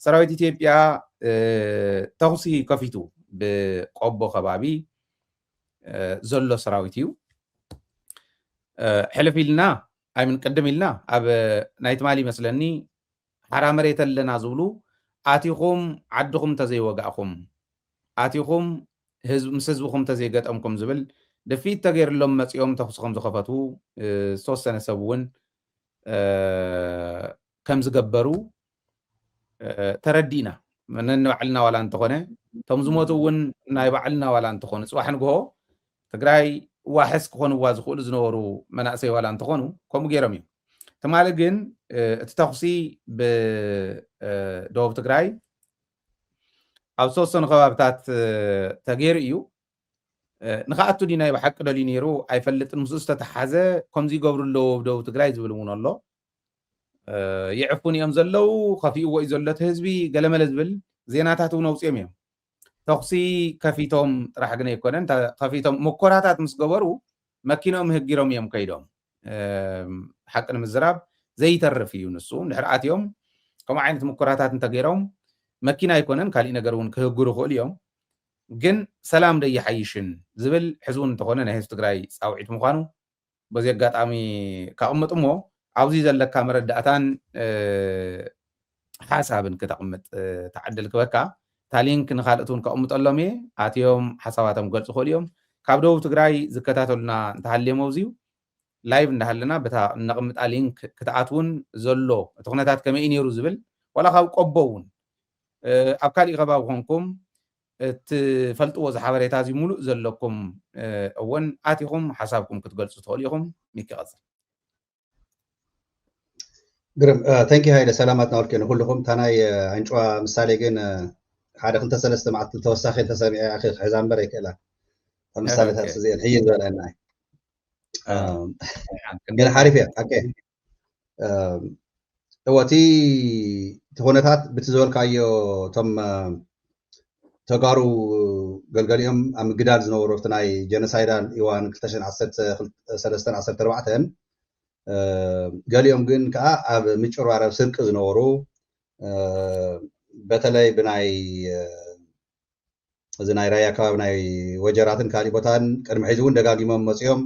ሰራዊት ኢትዮጵያ ተኹሲ ከፊቱ ብቆቦ ከባቢ ዘሎ ሰራዊት እዩ ሕልፍ ኢልና ኣይምን ቅድም ኢልና ኣብ ናይ ትማሊ መስለኒ ሓራ መሬት ኣለና ዝብሉ ኣቲኹም ዓድኹም ተዘይወጋእኹም ኣቲኹም ምስ ህዝብኹም ተዘይገጠምኩም ዝብል ደፊት ተገይርሎም መፂኦም ተኹስኹም ዝኸፈቱ ዝተወሰነ ሰብ እውን ከም ዝገበሩ ተረዲእና ንባዕልና ዋላ እንተኾነ እቶም ዝሞቱ እውን ናይ ባዕልና ዋላ እንተኾኑ ፅባሕ ንግሆ ትግራይ ዋሕስ ክኾንዋ ዝኽእሉ ዝነበሩ መናእሰይ ዋላ እንተኾኑ ከምኡ ገይሮም እዮም ትማሊ ግን እቲ ተኹሲ ብደቡብ ትግራይ ኣብ ዝተወሰኑ ከባብታት ተገይሩ እዩ ንኻኣቱ ዲናይ ብሓቂ ደልዩ ነይሩ ኣይፈልጥን ምስኡ ዝተተሓዘ ከምዚ ይገብሩ ኣለዎ ብደቡብ ትግራይ ዝብል እውን ኣሎ ይዕፉን እዮም ዘለው ከፊእዎ እዩ ዘሎ እቲ ህዝቢ ገለመለ ዝብል ዜናታት እውን ኣውፅኦም እዮም ተኹሲ ከፊቶም ጥራሕ ግን ኣይኮነን ከፊቶም ሙኮራታት ምስ ገበሩ መኪኖም ህጊሮም እዮም ከይዶም ሓቂ ንምዝራብ ዘይተርፍ እዩ ንሱ እንድሕር ኣትዮም ከምኡ ዓይነት ሙኮራታት እንተገይሮም መኪና ኣይኮነን ካሊእ ነገር እውን ክህግሩ ይኽእሉ እዮም ግን ሰላም ደይሓይሽን ዝብል ሕዚ እውን እንተኾነ ናይ ህዝቢ ትግራይ ፃውዒት ምዃኑ በዚ ኣጋጣሚ ካቕምጥ እሞ ኣብዚ ዘለካ መረዳእታን ሓሳብን ክተቕምጥ ተዓድል ክበካ ታሊንክ ንኻልኦት እውን ከቕምጠሎም እየ ኣትዮም ሓሳባቶም ክገልፁ ክእሉ እዮም ካብ ደቡብ ትግራይ ዝከታተሉና እንተሃልዮም ኣብዚዩ ላይቭ እንዳሃለና በታ ነቕምጣ ሊንክ ክትኣትውን ዘሎ እቲ ኩነታት ከመይ ነይሩ ዝብል ዋላ ካብ ቆቦ እውን ኣብ ካሊእ ከባቢ ኮንኩም እትፈልጥዎ ዝሓበሬታ እዚ ሙሉእ ዘለኩም እውን ኣቲኹም ሓሳብኩም ክትገልፁ ትኽእሉ ኢኹም ይቅፅል ግርም ታንኪ ሃይለ ሰላማት ናውልከን ኩልኩም ታናይ አንጫዋ ምሳሌ ግን ሓደ ክልተ ሰለስተ መዓልቲ ተወሳኺ ተሰሚዐ ኣኺ ክሕዛ እምበር ኣይክእላ ኣብ ምሳሌታት እዚአን ሕይ ዝበለና ግን ሓሪፍ እያ ሓቂ እቲ ኩነታት በቲ ዝበልካዮ እቶም ተጋሩ ገልገሊኦም ኣብ ምግዳል ዝነበሩ እቲ ናይ ጀኖሳይዳል ኢዋን 2013-14 ገሊኦም ግን ከዓ ኣብ ምጭርባር ኣብ ስርቂ ዝነበሩ በተለይ ብናይ እዚ ናይ ራያ ከባቢ ናይ ወጀራትን ካሊእ ቦታን ቅድሚ ሕዚ እውን ደጋጊሞም መፂኦም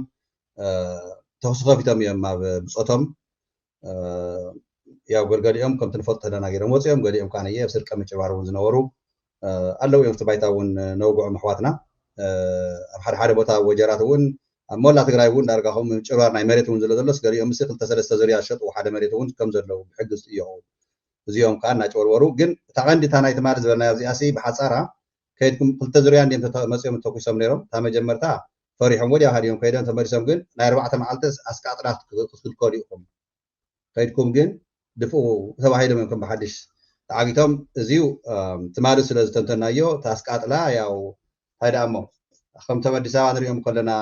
ተኽሲ ከፊቶም እዮም ኣብ ብፆቶም ያው ገልገሊኦም ከምቲ ንፈልጦ ዘለና ገይሮም ወፂኦም ገሊኦም ከዓ ነየ ኣብ ስርቂ ምጭርባር እውን ዝነበሩ ኣለው እዮም ባይታ እውን ነውግዖም ኣሕዋትና ኣብ ሓደ ሓደ ቦታ ወጀራት እውን ኣብ ሞላ ትግራይ እውን ዳርጋ ከም ምጭርባር ናይ መሬት እውን ዘሎ ዘሎስ ገሊኦም ምስ ክልተ ሰለስተ ዝርያ ሸጡ ሓደ መሬት እውን ከም ዘለው ብሕግዝ እዮም እዚኦም ከዓ እናጨበርበሩ ግን እታ ቀንዲ እታ ናይ ትማሊ ዝበልናዮ እዚኣሲ ብሓፃራ ከይድኩም ክልተ ዝርያ እንዲኦም መፂኦም ተኩሶም ነይሮም እታ መጀመርታ ፈሪሖም ወዲያ ሃዲዮም ከይዶም ተመሊሶም ግን ናይ 4 መዓልቲ ኣስቃጥላ ክትክልከሉ ኢኹም ከይድኩም ግን ድፍኡ ተባሂሎም እዮም ከም ብሓድሽ ተዓጊቶም እዚኡ ትማሊ ስለ ዝተንተናዮ ታስቃጥላ ያው ታይዳ እሞ ከም ተመዲስ ኣበባ ንሪኦም ከለና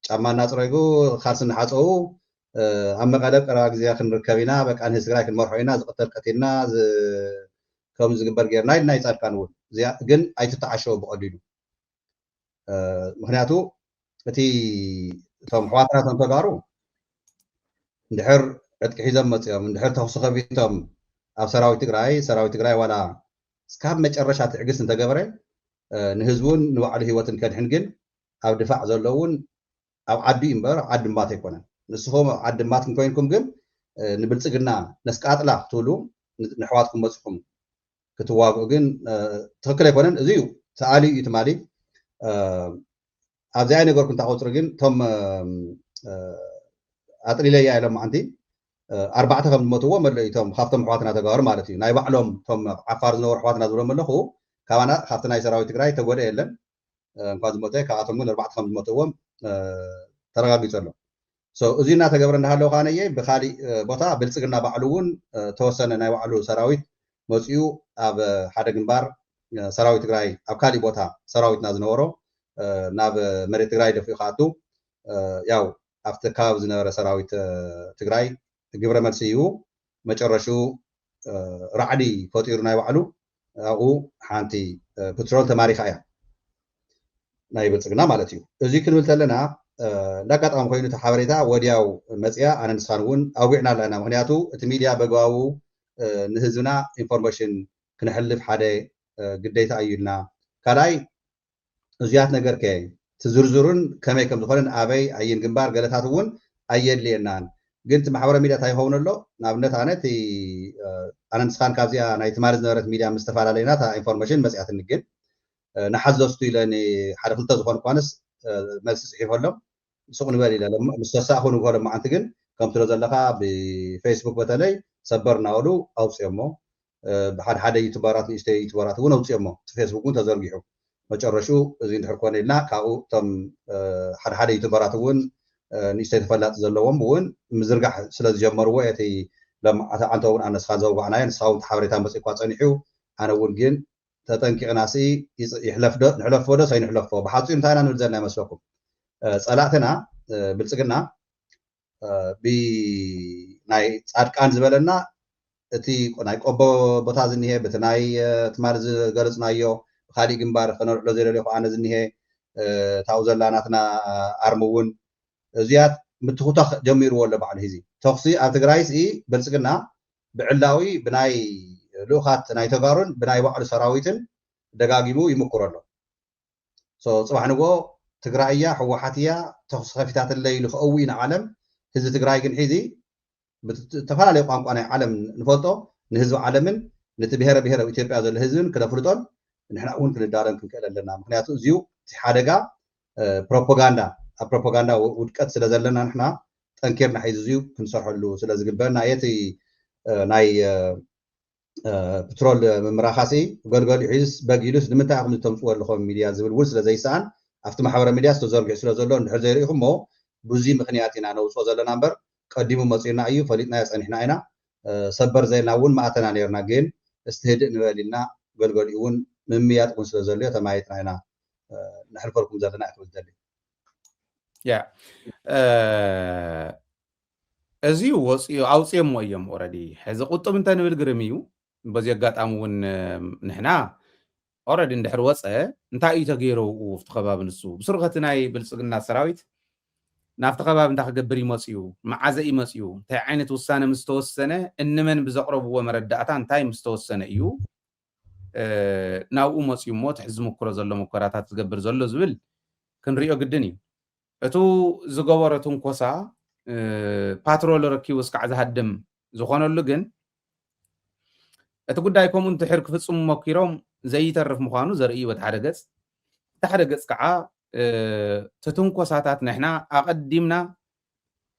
ጫማ እናፅረጉ ካልሲ እናሓፀቡ ኣብ መቐለ ቀረባ ግዜ ክንርከብ ኢና በቃ ንህዝቢ ትግራይ ክንመርሖ ኢና ዝቕተል ቀቲልና ከም ዝግበር ጌርና ኢልና ይፃድቃን እውን እዚኣ ግን ኣይትተዓሸው ብቐሊሉ ምክንያቱ እቲ እቶም ኣሕዋትናቶም ተጋሩ እንድሕር ዕጥቂ ሒዞም መፅኦም እንድሕር ተኽሲ ከፊቶም ኣብ ሰራዊት ትግራይ ዋላ እስካብ መጨረሻ ትዕግስት እንተገበረ ንህዝቡን ንባዕሉ ሂወትን ከድሕን ግን ኣብ ድፋዕ ዘሎ እውን ኣብ ዓዲ እምበር ዓዲ እምባት ኣይኮነን ንስኹም ዓዲ እምባት ኮይንኩም ግን ንብልፅግና ነስቃጥላ ክትብሉ ንኣሕዋትኩም መፅኹም ክትዋግኡ ግን ትክክል ኣይኮነን እዚ እዩ ተኣሊ እዩ ትማሊ ኣብዚ ኣይ ነገርኩ እንታቆፅሪ ግን እቶም ኣጥሊለያ ኢሎም ማዓንቲ 4 ከም ዝሞትዎ መለኢቶም ካብቶም ኣሕዋትና ተጋሩ ማለት እዩ ናይ ባዕሎም እቶም ዓፋር ዝነበሩ ኣሕዋትና ዝብሎም ኣለኹ ካባና ካብቲ ናይ ሰራዊት ትግራይ ተጎደ የለን እንኳን ዝሞተ ካብኣቶም ግን 4 ከም ዝሞትዎም ተረጋጊፁ ኣሎ እዚ እናተገብረ እንዳሃለዉ ከዓ ነየ ብካሊእ ቦታ ብልፅግና ባዕሉ እውን ተወሰነ ናይ ባዕሉ ሰራዊት መፅኡ ኣብ ሓደ ግንባር ሰራዊት ትግራይ ኣብ ካሊእ ቦታ ሰራዊትና ዝነበሮ ናብ መሬት ትግራይ ደፊኡ ካኣቱ ያው ኣብቲ ከባቢ ዝነበረ ሰራዊት ትግራይ ግብረ መልሲ እዩ መጨረሹ ራዕዲ ፈጢሩ ናይ ባዕሉ ኣብኡ ሓንቲ ፔትሮል ተማሪኻ እያ ናይ ብልፅግና ማለት እዩ እዚ ክንብል ከለና እንዳጋጣሚ ኮይኑ እቲ ሓበሬታ ወዲያው መፅያ ኣነ ንስኻን እውን ኣውጊዕና ኣለና ምክንያቱ እቲ ሚድያ በግባቡ ንህዝብና ኢንፎርሜሽን ክንሕልፍ ሓደ ግዴታ እዩልና ካልኣይ እዚያት ነገር ከ ትዝርዝሩን ከመይ ከም ዝኾነን ኣበይ ኣየን ግንባር ገለታት እውን ኣየድልየናን ግን እቲ ማሕበራዊ ሚድያ እንታይ ይኸውን ኣሎ ንኣብነት ኣነ ንስኻን ካብዚኣ ናይ ትማሪ ዝነበረት ሚድያ ምስ ተፈላለዩና እታ ኢንፎርሜሽን መፅያትኒ ግን ንሓዘዝቱ ኢለኒ ሓደ ክልተ ዝኾኑ እኳንስ መልሲ ፅሒፈሎም ሱቕ ንበል ኢለ ምስ ተሳእኹ ንግሆ ሎማዓንቲ ግን ከም ትሎ ዘለካ ብፌስቡክ በተለይ ሰበር እናበሉ ኣውፅኦሞ ብሓደ ሓደ ዩቱበራት ንእሽተይ ዩቱበራት እውን ኣውፅኦሞ እቲ ፌስቡክ እውን ተዘርጊሑ መጨረሹ እዚ እንድሕር ኮነ ኢልና ካብኡ እቶም ሓደ ሓደ ዩቱበራት እውን ንእሽተይ ተፈላጢ ዘለዎም እውን ምዝርጋሕ ስለ ዝጀመርዎ እቲ ሎማዓንቲ ዓንተ እውን ኣነስኻ ዘውጓዕናዮ ንስኻ እውን ሓበሬታ መፅእ እኳ ፀኒሑ ኣነ እውን ግን ተጠንቂቕናሲ ንሕለፎ ዶ ሰይንሕለፎ ብሓፂሩ እንታይ ኢና ንብል ዘለና ይመስለኩም ፀላእትና ብልፅግና ብናይ ፃድቃን ዝበለና እቲ ናይ ቆቦ ቦታ ዝኒሄ በቲ ናይ ትማሪ ዝገለፅናዮ ብካሊእ ግንባር ከነርሕሎ ዘይደለኹ ኣነ ዝኒሄ ታው ዘላናትና ኣርሚ እውን እዚያት ምትኩታክ ጀሚርዎ ኣሎ በዓል ሂዚ ተኽሲ ኣብ ትግራይስ ብልፅግና ብዕላዊ ብናይ ልኡኻት ናይ ተጋሩን ብናይ ባዕሉ ሰራዊትን ደጋጊሙ ይምክሮ ኣሎ ፅባሕ ንግኦ ትግራይ እያ ሕወሓት እያ ተኽሲ ከፊታትለይ ኢሉ ክእዊ ንዓለም ህዝቢ ትግራይ ግን ሒዚ ብተፈላለዩ ቋንቋ ናይ ዓለም ንፈልጦ ንህዝቢ ዓለምን ነቲ ብሄረ ብሄረ ኢትዮጵያ ዘሎ ህዝብን ክነፍልጦን ንሕና እውን ክንዳረን ክንክእል ኣለና ምክንያቱ እዚኡ እቲ ሓደጋ ፕሮፓጋንዳ ኣብ ፕሮፓጋንዳ ውድቀት ስለ ዘለና ንሕና ጠንኪርና ሒዚ እዚኡ ክንሰርሐሉ ስለ ዝግበአና የቲ ናይ ፔትሮል ምምራኻሲ ገልገሉ ሒዝ በጊሉስ ንምንታይ ኢኹም ዝተምፅኡ ኣለኹም ሚድያ ዝብል እውን ስለ ዘይሰኣን ኣብቲ ማሕበራዊ ሚድያ ዝተዘርጊሑ ስለ ዘሎ እንድሕር ዘይርኢኹም ሞ ብዙ ምክንያት ኢና ነውፅኦ ዘለና እምበር ቀዲሙ መፂና እዩ ፈሊጥና ፀኒሕና ኢና ሰበር ዘለና እውን ማእተና ነርና ግን እስቲ ህድእ ንበል ኢልና ገልገሉ እውን ምምያጥ እውን ስለ ዘልዮ ተማይጥና ኢና ንሕልፈልኩም ዘለና እክብል ዘሊ ያ እዚኡ ወፂኡ ኣውፅኦሞ እዮም ኦረዲ ሕዚ ቁጥብ እንታይ ንብል ግርም እዩ በዚ ኣጋጣሚ እውን ንሕና ኦረዲ እንድሕር ወፀ እንታይ እዩ ተገይሮ ኣብቲ ከባቢ ንሱ ብስርቀት ናይ ብልፅግና ሰራዊት ናብቲ ከባቢ እንታይ ክገብር ይመፅኡ መዓዘ ይመፅኡ እንታይ ዓይነት ውሳነ ምስ ተወሰነ እንመን ብዘቕረብዎ መረዳእታ እንታይ ምስ ተወሰነ እዩ ናብኡ መፅኡ ሞ ትሕዚ ዝምክሮ ዘሎ ሙከራታት ዝገብር ዘሎ ዝብል ክንሪኦ ግድን እዩ እቱ ዝገበሮ ትንኮሳ ፓትሮል ረኪቡ እስካዕ ዝሃድም ዝኾነሉ ግን እቲ ጉዳይ ከምኡ እንድሕር ክፍፅሙ ሞኪሮም ዘይተርፍ ምዃኑ ዘርኢ በቲ ሓደ ገፅ እቲ ሓደ ገፅ ከዓ ትንኮሳታት ንሕና ኣቐዲምና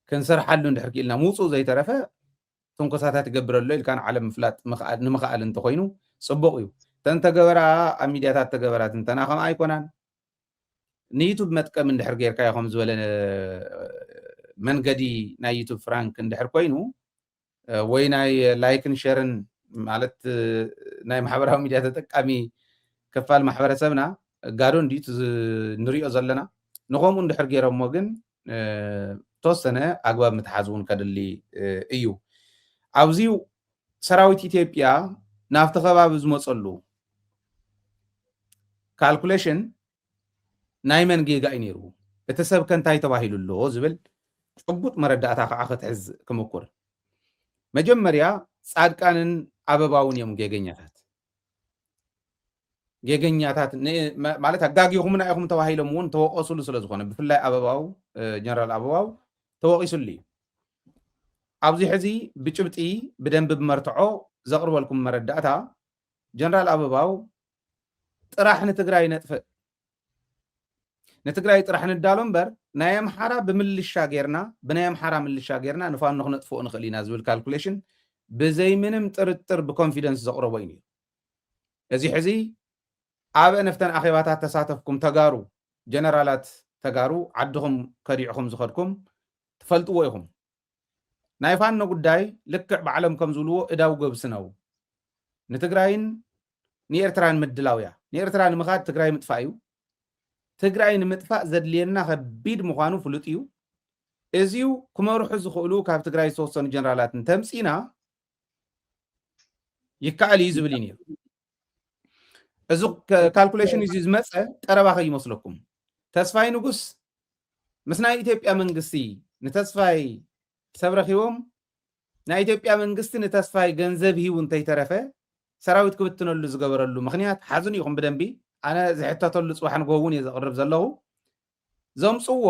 ክንሰርሓሉ እንድሕር ክኢልና ምውፁእ ዘይተረፈ ትንኮሳታት ይገብር ኣሎ ኢልካ ንዓለም ምፍላጥ ንምኽኣል እንተኮይኑ ፅቡቕ እዩ እተን ተገበራ ኣብ ሚድያታት ተገበራት እንተና ከም ኣይኮናን ንዩቱብ መጥቀም እንድሕር ጌርካዮ ከም ዝበለ መንገዲ ናይ ዩቱብ ፍራንክ እንድሕር ኮይኑ ወይ ናይ ላይክን ሸርን ማለት ናይ ማሕበራዊ ሚድያ ተጠቃሚ ክፋል ማሕበረሰብና ጋዶ እንዲቱ ንሪኦ ዘለና ንኸምኡ እንድሕር ገይሮሞ ግን ተወሰነ ኣግባብ ምትሓዝ እውን ከድሊ እዩ ኣብዚኡ ሰራዊት ኢትዮጵያ ናብቲ ከባቢ ዝመፀሉ ካልኩሌሽን ናይ መን ጌጋ እዩ ነይሩ እቲ ሰብ ከንታይ ተባሂሉ ኣሎ ዝብል ጭቡጥ መረዳእታ ከዓ ክትሕዝ ክምኩር መጀመርያ ጻድቃንን ኣበባውን እዮም ጌገኛታት ማለት ኣጋጊኹምና ኢኹም ተባሂሎም እውን ተወቀሱሉ ስለ ዝኾነ ብፍላይ ኣበባው ጀነራል ኣበባው ተወቂሱሉ እዩ ኣብዚ ሕዚ ብጭብጢ ብደንቢ ብመርትዖ ዘቕርበልኩም መረዳእታ ጀነራል ኣበባው ጥራሕ ንትግራይ ነጥፍእ ንትግራይ ጥራሕ ንዳሎ እምበር ናይ ኣምሓራ ብምልሻ ጌርና ብናይ ኣምሓራ ምልሻ ጌርና ንፋኖ ክነጥፍኦ ንኽእል ኢና ዝብል ካልኩሌሽን ብዘይ ምንም ጥርጥር ብኮንፊደንስ ዘቕረቦ እዩ እዚ ሕዚ ኣብ ነፍተን ኣኼባታት ተሳተፍኩም ተጋሩ ጀነራላት ተጋሩ ዓድኹም ከዲዕኹም ዝኸድኩም ትፈልጥዎ ኢኹም ናይ ፋኖ ጉዳይ ልክዕ ባዕሎም ከም ዝብልዎ እዳው ገብስነው ንትግራይን ንኤርትራን ምድላው እያ ንኤርትራ ንምኻድ ትግራይ ምጥፋእ እዩ ትግራይ ንምጥፋእ ዘድልየና ከቢድ ምዃኑ ፍሉጥ እዩ እዚኡ ክመርሑ ዝኽእሉ ካብ ትግራይ ዝተወሰኑ ጀነራላት እንተምፂና ይከኣል እዩ ዝብል እዩ ነይሩ እዚ ካልኩሌሽን እዚ ዝመፀ ቀረባ ከይመስለኩም ተስፋይ ንጉስ ምስ ናይ ኢትዮጵያ መንግስቲ ንተስፋይ ሰብ ረኺቦም ናይ ኢትዮጵያ መንግስቲ ንተስፋይ ገንዘብ ሂቡ እንተይተረፈ ሰራዊት ክብትነሉ ዝገበረሉ ምክንያት ሓዝን ይኹም ብደንቢ ኣነ ዝሕተተሉ ፅባሕ ንጎውን እየ ዘቕርብ ዘለኹ ዘምፅዎ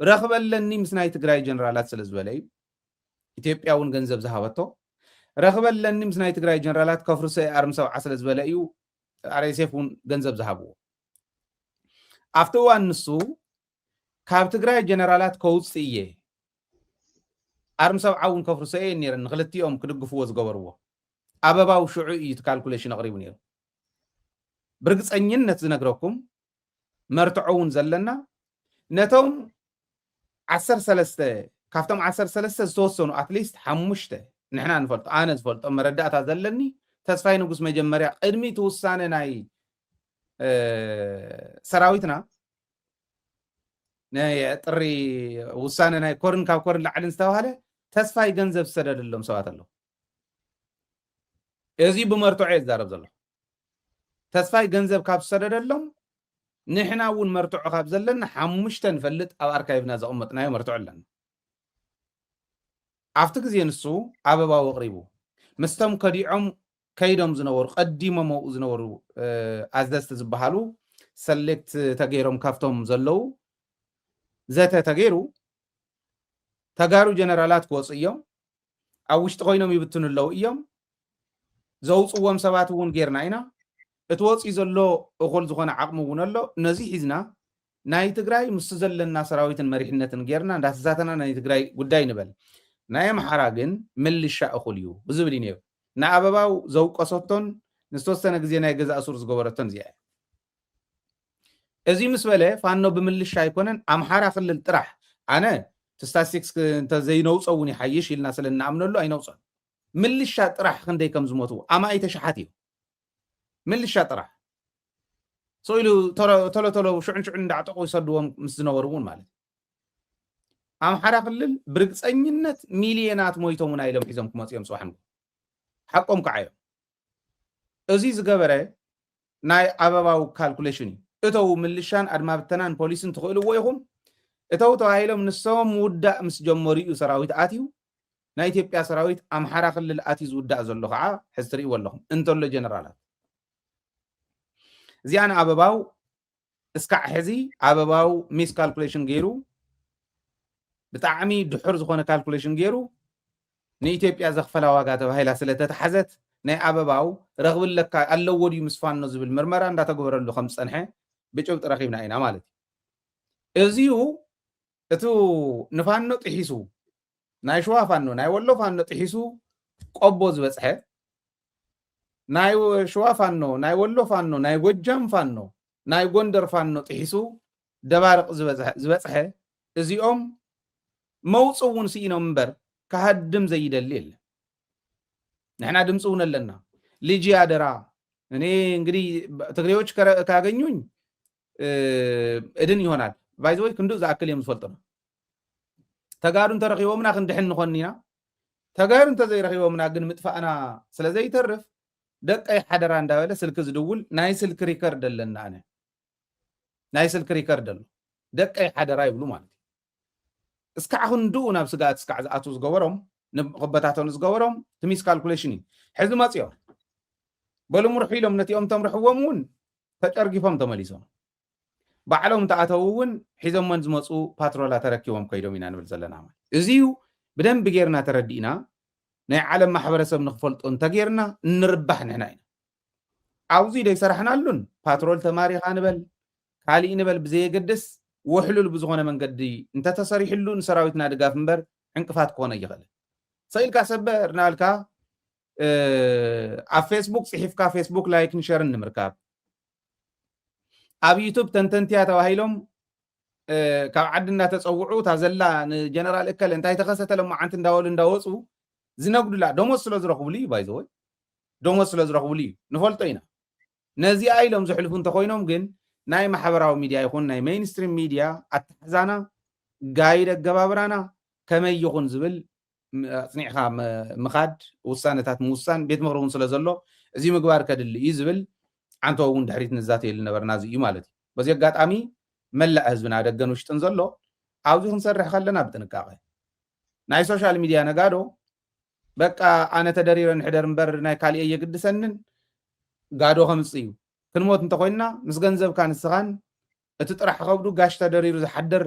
ረኽበለኒ ምስ ናይ ትግራይ ጀነራላት ስለ ዝበለ እዩ ኢትዮጵያ እውን ገንዘብ ዝሃበቶ ረኽበለኒ ምስ ናይ ትግራይ ጀነራላት ከፍርሰ ኣርሚ ሰብዓ ስለ ዝበለ እዩ RSF እውን ገንዘብ ዝሃብዎ ኣብቲ እዋን ንሱ ካብ ትግራይ ጀነራላት ከውፅእ እየ ኣርሚ ሰብዓ እውን ከፍርሰ እየ ነይረን ንክልቲኦም ክድግፍዎ ዝገበርዎ ኣበባው ሽዑ እዩ እቲ ካልኩሌሽን ኣቕሪቡ ነይሩ ብርግፀኝነት ዝነግረኩም መርትዖ እውን ዘለና ነቶም 13 ካብቶም 13 ዝተወሰኑ ኣትሊስት 5 ንሕና ንፈልጦ ኣነ ዝፈልጦ መረዳእታ ዘለኒ ተስፋይ ንጉስ መጀመርያ ቅድሚ ትውሳነ ናይ ሰራዊትና ናይ ጥሪ ውሳነ ናይ ኮርን ካብ ኮርን ላዕልን ዝተባሃለ ተስፋይ ገንዘብ ዝሰደደሎም ሰባት ኣለዉ እዚ ብመርትዖ ይዛረብ ዘሎ ተስፋይ ገንዘብ ካብ ዝሰደደሎም ንሕና እውን መርትዖ ካብ ዘለና 5 ንፈልጥ ኣብ ኣርካይቭና ዘቕመጥናዮ መርትዖ ኣለና ኣብቲ ግዜ ንሱ ኣበባው ኣቕሪቡ ምስቶም ከዲዖም ከይዶም ዝነበሩ ቀዲሞም ኣብኡ ዝነበሩ ኣዘዝቲ ዝበሃሉ ሰሌክት ተገይሮም ካብቶም ዘለው ዘተ ተገይሩ ተጋሩ ጀነራላት ክወፁ እዮም ኣብ ውሽጢ ኮይኖም ይብትኑ ኣለው እዮም ዘውፅዎም ሰባት እውን ጌርና ኢና እቲ ወፂኡ ዘሎ እኹል ዝኾነ ዓቕሚ እውን ኣሎ ነዚ ሒዝና ናይ ትግራይ ምስ ዘለና ሰራዊትን መሪሕነትን ጌርና እንዳተዛተና ናይ ትግራይ ጉዳይ ንበል ናይ ኣምሓራ ግን ምልሻ እኹል እዩ ብዝብል እዩ ነይሩ ንኣበባው ዘውቀሰቶን ንዝተወሰነ ግዜ ናይ ገዛ እሱር ዝገበረቶን እዚኣ እዚ ምስ በለ ፋኖ ብምልሻ ኣይኮነን ኣምሓራ ክልል ጥራሕ ኣነ ስታቲስቲክስ እንተዘይነውፀ እውን ይሓይሽ ኢልና ስለንኣምነሉ ኣይነውፀን ምልሻ ጥራሕ ክንደይ ከም ዝሞቱ ኣማይ ተሸሓት እዩ ምልሻ ጥራሕ ሰኢሉ ቶሎ ሽዑን እንዳዕጠቁ ይሰድዎም ምስ ዝነበሩ እውን ማለት ኣምሓራ ክልል ብርግፀኝነት ሚልዮናት ሞይቶም እውን ኢሎም ሒዞም ክመፁ እዮም ፅባሕ ሓቆም ከዓ እዮም እዚ ዝገበረ ናይ ኣበባው ካልኩሌሽን እዩ እተው ምልሻን ኣድማ ብተናን ፖሊስን ትኽእልዎ ኢኹም እተው ተባሂሎም ንሶም ውዳእ ምስ ጀመሩ እዩ ሰራዊት ኣትዩ ናይ ኢትዮጵያ ሰራዊት ኣምሓራ ክልል ኣትዩ ዝውዳእ ዘሎ ከዓ ሕዚ ትርእይዎ ኣለኹም እንተሎ ጀነራላት እዚኣነ ኣበባው እስካዕ ሕዚ ኣበባው ሚስ ካልኩሌሽን ገይሩ ብጣዕሚ ድሑር ዝኾነ ካልኩሌሽን ገይሩ ንኢትዮጵያ ዘኽፈላ ዋጋ ተባሂላ ስለተተሓዘት ናይ ኣበባው ረኽብለካ ኣለዎ ድዩ ምስ ፋኖ ዝብል ምርመራ እንዳተገበረሉ ከም ዝፀንሐ ብጭብጢ ረኺብና ኢና ማለት እዩ እዚኡ እቲ ንፋኖ ጥሒሱ ናይ ሸዋ ፋኖ ናይ ወሎ ፋኖ ጥሒሱ ቆቦ ዝበፅሐ ናይ ሸዋ ፋኖ ናይ ወሎ ፋኖ ናይ ጎጃም ፋኖ ናይ ጎንደር ፋኖ ጥሒሱ ደባርቕ ዝበፅሐ እዚኦም መውፅእ እውን ስኢኖም እምበር ካሃድም ዘይደሊ የለ ንሕና ድምፂ እውን ኣለና ልጅ አደራ እኔ እንግዲህ ትግሬዎች ካገኙኝ እድን ይሆናል ባይዘወይ ክንዱእ ዝኣክል እዮም ዝፈልጡና ተጋሩ እንተረኺቦምና ክንድሕን ንኾኒና ተጋሩ እንተዘይረኺቦምና ግን ምጥፋእና ስለዘይተርፍ ደቀይ ሓደራ እንዳበለ ስልኪ ዝድውል ናይ ስልኪ ሪከርድ ኣለና ኣነ ናይ ስልኪ ሪከርድ ኣሎ ደቀይ ሓደራ ይብሉ ማለት እዩ እስካዕ ክንዱኡ ናብ ስጋኣት እስካዕ ዝኣትዉ ዝገበሮም ንክበታተኑ ዝገበሮም ትሚስ ካልኩሌሽን እዩ ሕዚ መፅኦም በልሙርሑ ኢሎም ነቲኦም ተምርሕዎም እውን ተጨርጊፎም ተመሊሶም ባዕሎም ተኣተው እውን ሒዞሞን ዝመፁ ፓትሮላ ተረኪቦም ከይዶም ኢና ንብል ዘለና ማለት እዚዩ ብደንቢ ጌርና ተረዲእና ናይ ዓለም ማሕበረሰብ ንክፈልጦ እንተጌርና እንርባሕ ንሕና ኢና ኣብዙ ደይሰራሕናሉን ፓትሮል ተማሪኻ ንበል ካሊእ ንበል ብዘየገድስ ውሕሉል ብዝኾነ መንገዲ እንተተሰሪሕሉ ንሰራዊትና ድጋፍ እምበር ዕንቅፋት ክኾነ ይኽእል ሰኢልካ ሰበር ናልካ ኣብ ፌስቡክ ፅሒፍካ ፌስቡክ ላይክን ሸርን ንምርካብ ኣብ ዩቱብ ተንተንትያ ተባሂሎም ካብ ዓዲ እናተፀውዑ ታዘላ ንጀነራል እከለ እንታይ ተኸሰተ ሎማዓንቲ እንዳበሉ እንዳወፁ ዝነግዱላ ደሞዝ ስለ ዝረኽብሉ እዩ ባይዘወይ ደሞዝ ስለ ዝረኽብሉ እዩ ንፈልጦ ኢና ነዚኣ ኢሎም ዝሕልፉ እንተኮይኖም ግን ናይ ማሕበራዊ ሚድያ ይኹን ናይ ሜይንስትሪም ሚድያ ኣተሓዛና ጋይድ ኣገባብራና ከመይ ይኹን ዝብል ኣፅኒዕካ ምኻድ ውሳነታት ምውሳን ቤት ምክሪ እውን ስለ ዘሎ እዚ ምግባር ከድሊ እዩ ዝብል ዓንቶ እውን ድሕሪት ንዛተየሉ ነበርና እዚ እዩ ማለት እዩ በዚ ኣጋጣሚ መላእ ህዝብና ደገን ውሽጥን ዘሎ ኣብዚ ክንሰርሕ ከለና ብጥንቃቐ ናይ ሶሻል ሚድያ ነጋዶ بقى أنا تدريرن حدر مبر ناي كالي يقدسنن قادو خمسيو كنموت انت خوينا مس ገንዘብ كان السخان اتطرح خبدو ጋሽ ተደሪሩ ዝحدر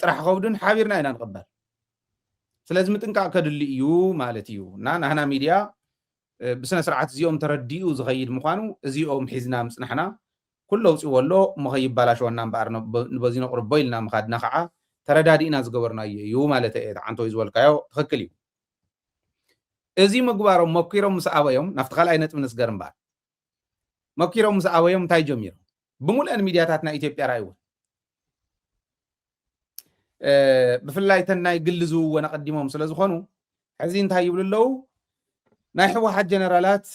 ጥራሕ خبدن حابيرنا ኢና نقبل ስለዚ ምጥንቃቅ ከድሊ እዩ ማለት እዩ እና ናህና ሚድያ ብስነ ስርዓት እዚኦም ተረዲኡ ዝኸይድ ምዃኑ እዚኦም ሒዝና ምፅናሕና ኩሉ ውፅእ ወሎ መኸይባላሸወና እምበኣር በዚኖ ቁርቦ ኢልና ምኻድና ከዓ ተረዳዲእና ዝገበርናዮ እዩ ማለት እየ ዓንቶ ዝበልካዮ ትኽክል እዩ እዚ ምግባሮም መኪሮም ምስ ኣበዮም ናፍቲ ካልኣይ ነጥቢ ንስገር እምበኣር መኪሮም ምስ ኣበዮም እንታይ ጀሚሮም ብሙልአን ሚድያታት ናይ ኢትዮጵያ ራእይዎ ብፍላይ ተን ናይ ግሊ ዝውወነ ቀዲሞም ስለ ዝኾኑ ሕዚ እንታይ ይብሉ ኣለዉ ናይ ሕወሓት ጀነራላት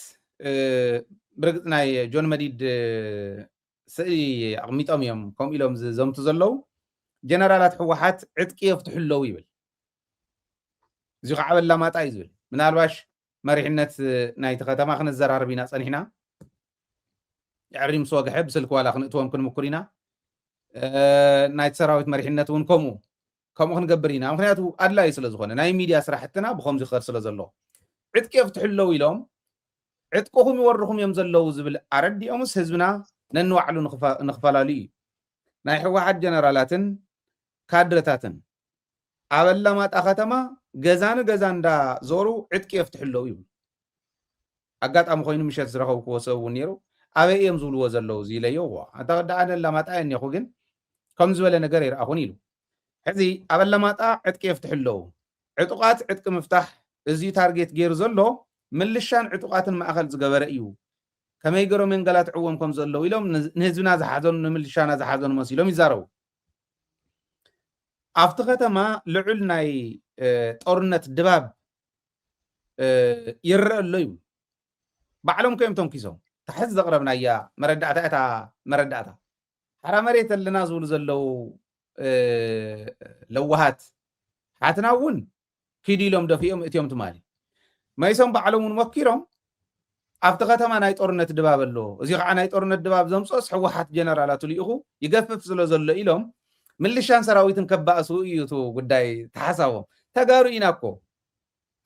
ብርግፅ ናይ ጆን መዲድ ስእሊ ኣቕሚጦም እዮም ከምኡ ኢሎም ዝዘምቱ ዘለዉ ጀነራላት ሕወሓት ዕጥቂ የፍትሑ ኣለዉ ይብል እዚ ከዓ በላማጣ እዩ ዝብል ምናልባሽ መሪሕነት ናይቲ ከተማ ክንዘራርብ ኢና ፀኒሕና ዕሪ ምስ ወግሐ ብስልክ ዋላ ክንእትዎም ክንምኩር ኢና ናይቲ ሰራዊት መሪሕነት እውን ከምኡ ክንገብር ኢና ምክንያቱ ኣድላይ ስለ ዝኾነ ናይ ሚድያ ስራሕትና ብከምዚ ክኸድ ስለ ዘለዎ ዕጥቂ የፍትሑ ኣለዉ ኢሎም ዕጥቅኹም ይወርኹም እዮም ዘለዉ ዝብል ኣረዲኦምስ ህዝብና ነንባዕሉ ንኽፈላለዩ እዩ ናይ ሕወሓት ጀነራላትን ካድረታትን ኣብ ኣላማጣ ከተማ ገዛን ገዛ እንዳዞሩ ዕጥቂ የፍትሑ ኣለዉ ይብሉ ኣጋጣሚ ኮይኑ ምሸት ዝረኸብክዎ ሰብ እውን ነይሩ ኣበይ እዮም ዝብልዎ ዘለዉ እዚ ኢለዮ እንተ ወዳኣነ ኣላማጣ እየ እኒኹ ግን ከም ዝበለ ነገር ይረኣኹን ኢሉ ሕዚ ኣብ ኣላማጣ ዕጥቂ የፍትሑ ኣለዉ ዕጡቃት ዕጥቂ ምፍታሕ እዚ ታርጌት ገይሩ ዘሎ ምልሻን ዕጡቃትን ማእኸል ዝገበረ እዩ ከመይ ገይሮም የንገላትዕዎም ከም ዘለዉ ኢሎም ንህዝብና ዝሓዘኑ ንምልሻና ዝሓዘኑ መሲሎም ይዛረቡ ኣብቲ ከተማ ልዑል ናይ ጦርነት ድባብ ይርአ ኣሎ ይብሉ ባዕሎም ከዮም ተንኪሶም ታሕዚ ዘቕረብናያ መረዳእታ እታ መረዳእታ ሓራ መሬት ኣለና ዝብሉ ዘለዉ ለዋሃት ሓትና እውን ኪዱ ኢሎም ደፊኦም እትዮም ትማሊ መይሶም ባዕሎም እውን ወኪሮም ኣብቲ ከተማ ናይ ጦርነት ድባብ ኣሎ እዚ ከዓ ናይ ጦርነት ድባብ ዘምፆስ ሕወሓት ጀነራላት ልኢኹ ይገፍፍ ስለ ዘሎ ኢሎም ምልሻን ሰራዊትን ከባእሱ እዩ እቲ ጉዳይ ተሓሳቦም ተጋሩ ኢና እኮ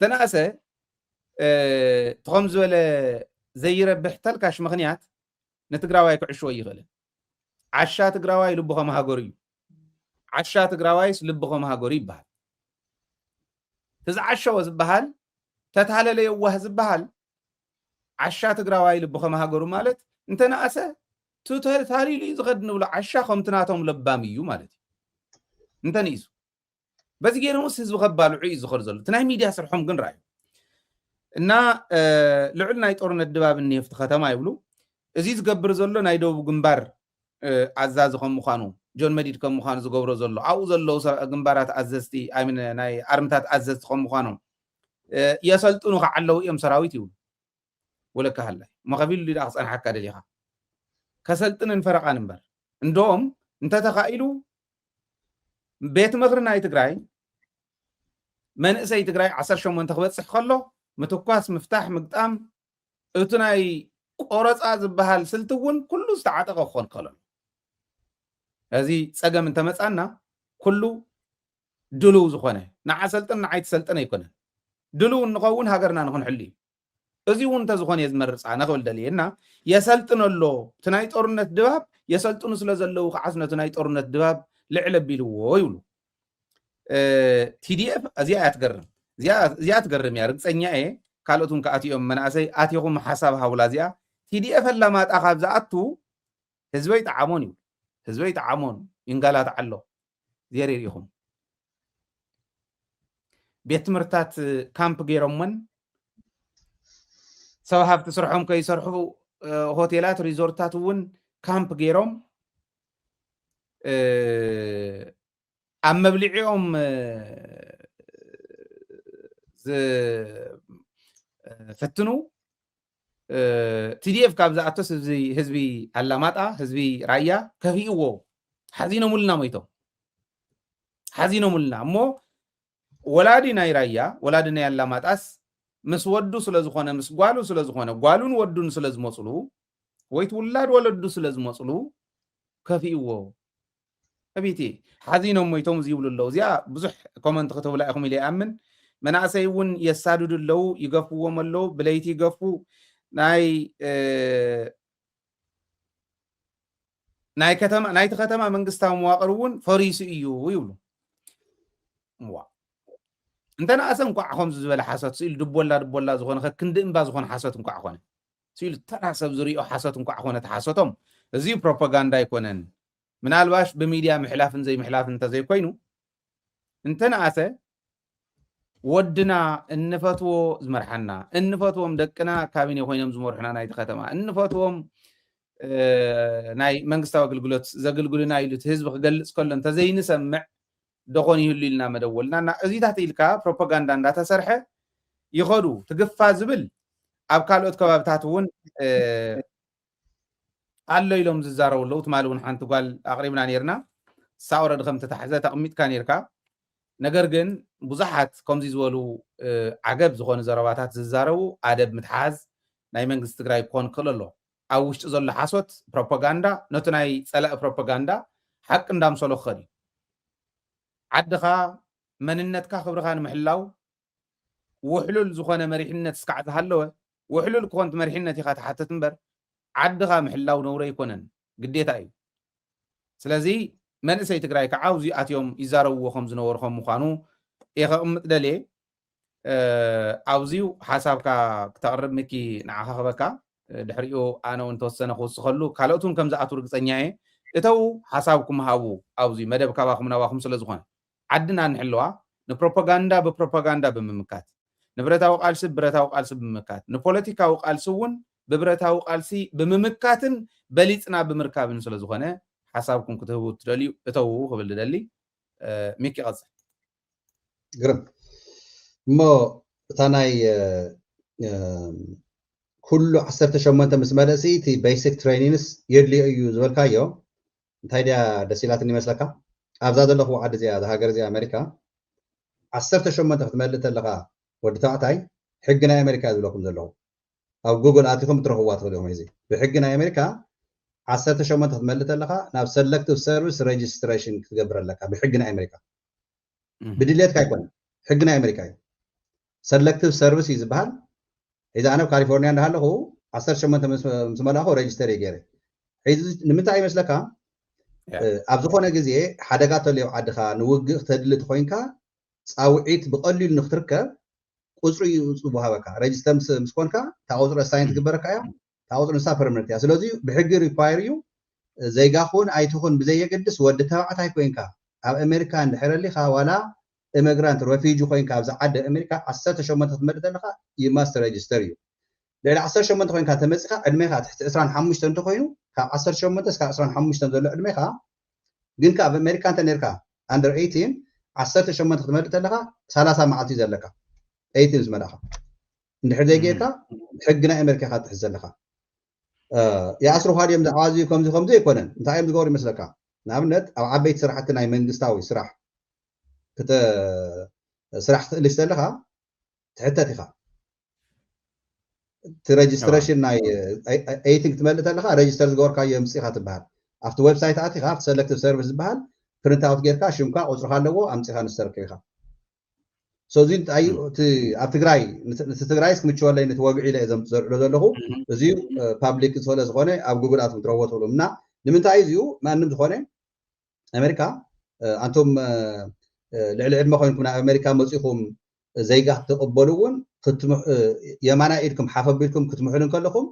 ተናእሰ ትኸም ዝበለ ዘይረብሕ ተልካሽ ምክንያት ንትግራዋይ ክዕሽዎ ይኽእል ዓሻ ትግራዋይ ልቡ ከመሃገሩ እዩ ዓሻ ትግራዋይስ ልቡ ከመሃገሩ ይበሃል ትዝዓሸወ ዝበሃል ተታለለ የዋህ ዝበሃል ዓሻ ትግራዋይ ልቡ ከመሃገሩ ማለት እንተናእሰ ተታሊሉ እዩ ዝኸድ ንብሎ ዓሻ ከምትናቶም ለባም እዩ ማለት እዩ እንተንእሱ በዚ ገይሮምስ ህዝቢ ከባልዑ እዩ ዝኸድ ዘሎ እቲ ናይ ሚድያ ስርሖም ግን ረኣዩ እና ልዑል ናይ ጦርነት ድባብ እኒሄፍቲ ከተማ ይብሉ እዚ ዝገብር ዘሎ ናይ ደቡብ ግንባር ኣዛዚ ከም ምዃኑ ጆን መዲድ ከም ምዃኑ ዝገብሮ ዘሎ ኣብኡ ዘለዉ ግንባራት ኣዘዝቲ ኣይምን ናይ ኣርምታት ኣዘዝቲ ከም ምዃኖም የሰልጥኑ ከዓ ኣለዉ እዮም ሰራዊት ይብሉ ወለካ ሃላይ መኸቢሉ ሊዳ ክፀንሓካ ደሊኻ ከሰልጥንን ፈረቓን እምበር እንደኦም እንተተኻኢሉ ቤት ምክሪ ናይ ትግራይ መንእሰይ ትግራይ 18 ክበፅሕ ከሎ ምትኳስ ምፍታሕ ምግጣም እቲ ናይ ቆረፃ ዝበሃል ስልቲ እውን ኩሉ ዝተዓጠቐ ክኾን ከሎ እዚ ፀገም እንተመፃና ኩሉ ድልው ዝኾነ ንዓሰልጥን ንዓይትሰልጥን ኣይኮነን ድልው ንኸውን ሃገርና ንክንሕሉ እዩ እዚ እውን እንተዝኾነ እየ ዝመርፃ ንኽብል ደልየና የሰልጥን ኣሎ እቲ ናይ ጦርነት ድባብ የሰልጥኑ ስለ ዘለዉ ከዓስ ነቲ ናይ ጦርነት ድባብ ልዕል ኣቢልዎ ይብሉ ቲዲኤፍ እዚኣ እያ እዚኣ ትገርም እያ ርግፀኛ እየ ካልኦት እውን ከኣትዮም መናእሰይ ኣትኹም ሓሳብ ሃውላ እዚኣ ቲዲኤፍ ኣላማጣ ካብ ዝኣቱ ህዝበይ ጣዓሞን ይብሉ ህዝበይ ጣዓሞን ይንጋላት ኣሎ ዜር ኢኹም ቤት ትምህርትታት ካምፕ ገይሮምን ሰብ ሃብቲ ስርሖም ከይሰርሑ ሆቴላት ሪዞርትታት እውን ካምፕ ገይሮም ኣብ መብሊዒኦም ዝፍትኑ ቲዲኤፍ ካብ ዝኣቶስ ህዝቢ ኣላማጣ ህዝቢ ራያ ከፊእዎ ሓዚኖሙልና ሞይቶም ሓዚኖሙልና እሞ ወላዲ ናይ ራያ ወላዲ ናይ ኣላማጣስ ምስ ወዱ ስለ ዝኾነ ምስ ጓሉ ስለ ዝኾነ ጓሉን ወዱን ስለ ዝመፅሉ ወይ ትውላድ ወለዱ ስለ ዝመፅሉ ከፊእዎ ከቢቲ ሓዚኖም ሞይቶም እዚ ይብሉ ኣለዉ እዚኣ ብዙሕ ኮመንት ክትብላ ኢኹም ኢለ ይኣምን مناسي ون يسادد اللو يقفوا وملو بليتي يقفوا ناي كتما ناي تختما منقستا مواقرون فريسي إيو ويولو انتنا أسم كوع خمس زبالة حاسات سيل دبولا زغون كند إنبا زغون حاساتهم كوع خونه سيل تناسب زريو حاساتهم كوع خونه تحاساتهم زي بروباغاندا يكونن من الواش بميديا محلاف زي محلاف انت زي كوينو انتنا أسا ودنا النفتو زمرحنا النفتو مدكنا كابيني خوينم زمرحنا ناي تختما النفتو ناي منقستا وقلقلوت زقلقلنا يلوت هزب قلس كل انت زي نسمع دخون يهلي لنا مدولنا ازي تحت إلكا بروباغاندا اندا تسرحه يخدو تقفا زبل اب كالوت كبابتاتون الله يلوم ززارو لو تمالون حانتو قال اقريبنا نيرنا ساورة دخم تتحزة تقميت كان يركا نجر جن بزحت كمزي زولو عجب زخون زرواتات ززارو عدب متحاز ناي منقس تقراي بكون كل الله او وش تزول حاسوت بروباغاندا نوتناي سلاء بروباغاندا حق اندام سولو خدي عدخا مننتكا خبرخان محلاو وحلول زخونه مريحنت سكعت هلوه وحلول كونت مريحنت يخات حتى تنبر عدخا محلاو نوري يكونن قديتا اي سلازي منسي تقراي كعاوزي اتيوم يزارو خمز نور خم مخانو ايخا امتدلي عاوزيو حسابكا تقرب مكي نعاخا خبكا دحريو انا ونتوسنا خوص خلو كالوتون كم زاتو رقصنياي اتو حسابكم هاو عاوزي مدب كباكم نواخم سلازخون عدنا نحلوها نبروباغاندا ببروباغاندا بممكات نبرتاو قالس برتاو قالس بممكات نبوليتيكاو قالسون ببرتاو قالسي بممكاتن بليصنا بمركابن سلازخونه حسابكم كتبوا تدليو اتو قبل دلي ميكي قص قرب مو تاناي كل 10 شمنت مسمدسي تي بيسك ترينينس يدلي ايو زبلكايو እንታይ ዳ ደሲላትኒ መስለካ ኣብዛ ዘለኹ ዓዲ እዚኣ ሃገር እዚኣ ኣሜሪካ 18 ክትመልእ ተለኻ ወዲ ተባዕታይ ሕጊ ናይ ኣሜሪካ ዝብለኩም ዘለኹ ኣብ ጉግል ኣቲኹም ትረኽብዋ ትኽእሉ ኢኹም እዚ ብሕጊ ናይ ኣሜሪካ 18 ክትመልእ ተለኻ ናብ ሰሌክቲቭ ሰርቪስ ሬጅስትሬሽን ክትገብር ኣለካ ብሕጊ ናይ ኣሜሪካ ብድሌትካ ኣይኮነን ሕጊ ናይ ኣሜሪካ እዩ ሰሌክቲቭ ሰርቪስ እዩ ዝበሃል ኢዛ ኣነ ካሊፎርኒያ እንዳሃለኹ 18 ምስ መላኹ ሬጅስተር እየ ገይረ ሕዚ ንምንታይ ይመስለካ ኣብ ዝኾነ ግዜ ሓደጋ ተልዮ ዓድኻ ንውግእ ክተድሊ ትኮይንካ ፃውዒት ብቐሊሉ ንክትርከብ ቁፅሪ ይፅቡሃበካ ሬጅስተር ምስ ኮንካ እታ ቁፅሪ ኣሳይን ትግበረካ እያ እታ ቁፅሪ ንሳ ፐርመነንት እያ ስለዚ ብሕጊ ሪኳየር እዩ ዘይጋኹን ኣይትኹን ብዘየገድስ ወዲ ተባዕታይ ኮይንካ ኣብ ኣሜሪካ እንድሕር ኣሊኻ ዋላ ኢሚግራንት ሬፊጂ ኮይንካ ኣብዛ ዓዲ ኣሜሪካ 18 ክትመልእ ተለኻ ይማስት ሬጅስተር እዩ ልዕሊ 18 ኮይንካ ተመፂኻ ዕድሜኻ ትሕቲ 25 እንተኮይኑ ካብ 18 እስካብ 25 ዘሎ ዕድሜኻ ግን ካብ ኣሜሪካ እንተ ነርካ ኣንደር 18 18 ክትመልእ ተለኻ 30 መዓልቲ እዩ ዘለካ 18 ዝመልእኻ እንድሕር ዘይጌርካ ሕጊ ናይ ኣሜሪካ ኢኻ ትሕዝ ዘለኻ ይኣስሩኻ ድዮም ዝዓዋዝዩ ከምዚ ኣይኮነን እንታይ እዮም ዝገበሩ ይመስለካ ንኣብነት ኣብ ዓበይቲ ስራሕቲ ናይ መንግስታዊ ስራሕ ስራሕ ክትእልሽ ተለኻ ትሕተት ኢኻ registration ናይ 18 ክትመልእ ተለኻ ሬጅስተር ዝገበርካዮ ምፅኢኻ ትበሃል ኣብቲ ዌብሳይት ኣቲኻ ኣብቲ ሰሌክቲቭ ሰርቪስ ዝበሃል ፕሪንት ኣውት ጌርካ ሽምካ ቁፅርካ ኣለዎ ኣምፅኢኻ ንዝተረክብ ኢኻ ሶ እዚ ኣብ ትግራይ ንትግራይስ ክምችወለይ ነቲ ወግዒ ኢለ እዞም ዘርዕሎ ዘለኹ እዚዩ ፓብሊክ ስለ ዝኾነ ኣብ ጉግል ኣትኩም ትረኽቦ ትብሉ እና ንምንታይ እዚዩ ማንም ዝኾነ ኣሜሪካ ኣንቶም ልዕሊ ዕድመ ኮይንኩም ናብ ኣሜሪካ መፂኹም ዘይጋ ትቕበሉ እውን የማና ኢድኩም ሓፍ ኣቢልኩም ክትምሕሉ ከለኹም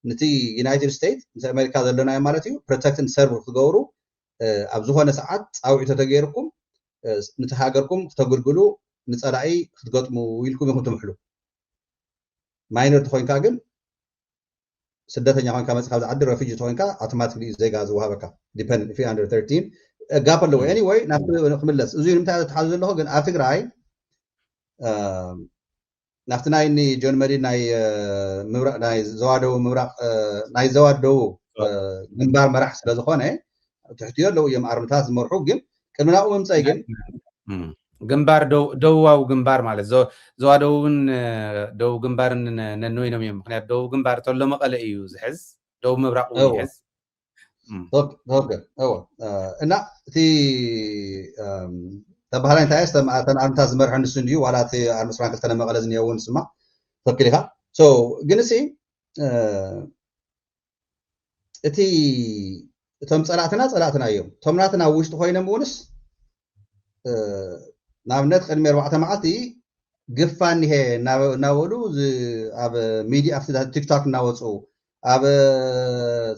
ነቲ ዩናይትድ ስቴትስ ምስ ኣሜሪካ ዘለናዮ ማለት እዩ ፕሮቴክትን ሰርቭ ክትገብሩ ኣብ ዝኾነ ሰዓት ፃውዒቶ ተገይርኩም ነቲ ሃገርኩም ክተገልግሉ ንፀላኢ ክትገጥሙ ኢልኩም ኢኹም ትምሕሉ ማይነር ኮይንካ ግን ስደተኛ ኮይንካ መፅኻ ኣብዚ ዓዲ ሬፊጂ ኮይንካ ኣውቶማቲክሊ ዘይጋ ዝወሃበካ ዲፔንደንት ፊ ኣንደር 13 ጋፕ ኣለዎ ኤኒዌይ ናብቲ ክምለስ እዚዩ ንምንታይ ተሓዙ ዘለኹ ግን ኣብ ትግራይ ናፍቲ ናይ ጆን መዲድ ናይ ዘዋደው ምብራቅ ናይ ዘዋደው ግንባር መራሕ ስለ ዝኾነ ትሕትዮ ኣለዉ እዮም ኣርምታት ዝመርሑ ግን ቅድሚ ናብኡ ምምፀይ ግን ግንባር ደቡባዊ ግንባር ማለት ዘዋደውን ደቡብ ግንባርን ነንወይኖም እዮም ምክንያቱ ደቡብ ግንባር ተሎ መቐለ እዩ ዝሕዝ ደቡብ ምብራቅ ይሕዝ እና እቲ تبهلا انت ايش انت زمرح السنديو ولا تي المسران كلتنا مغلز نيون سما فكلها سو جنسي اتي تم صلاتنا يوم تمناتنا وشت خوينا مونس نابنت قدمي 4 معاتي قفان هي ناولو اب ميديا افتر تيك توك ناوصو اب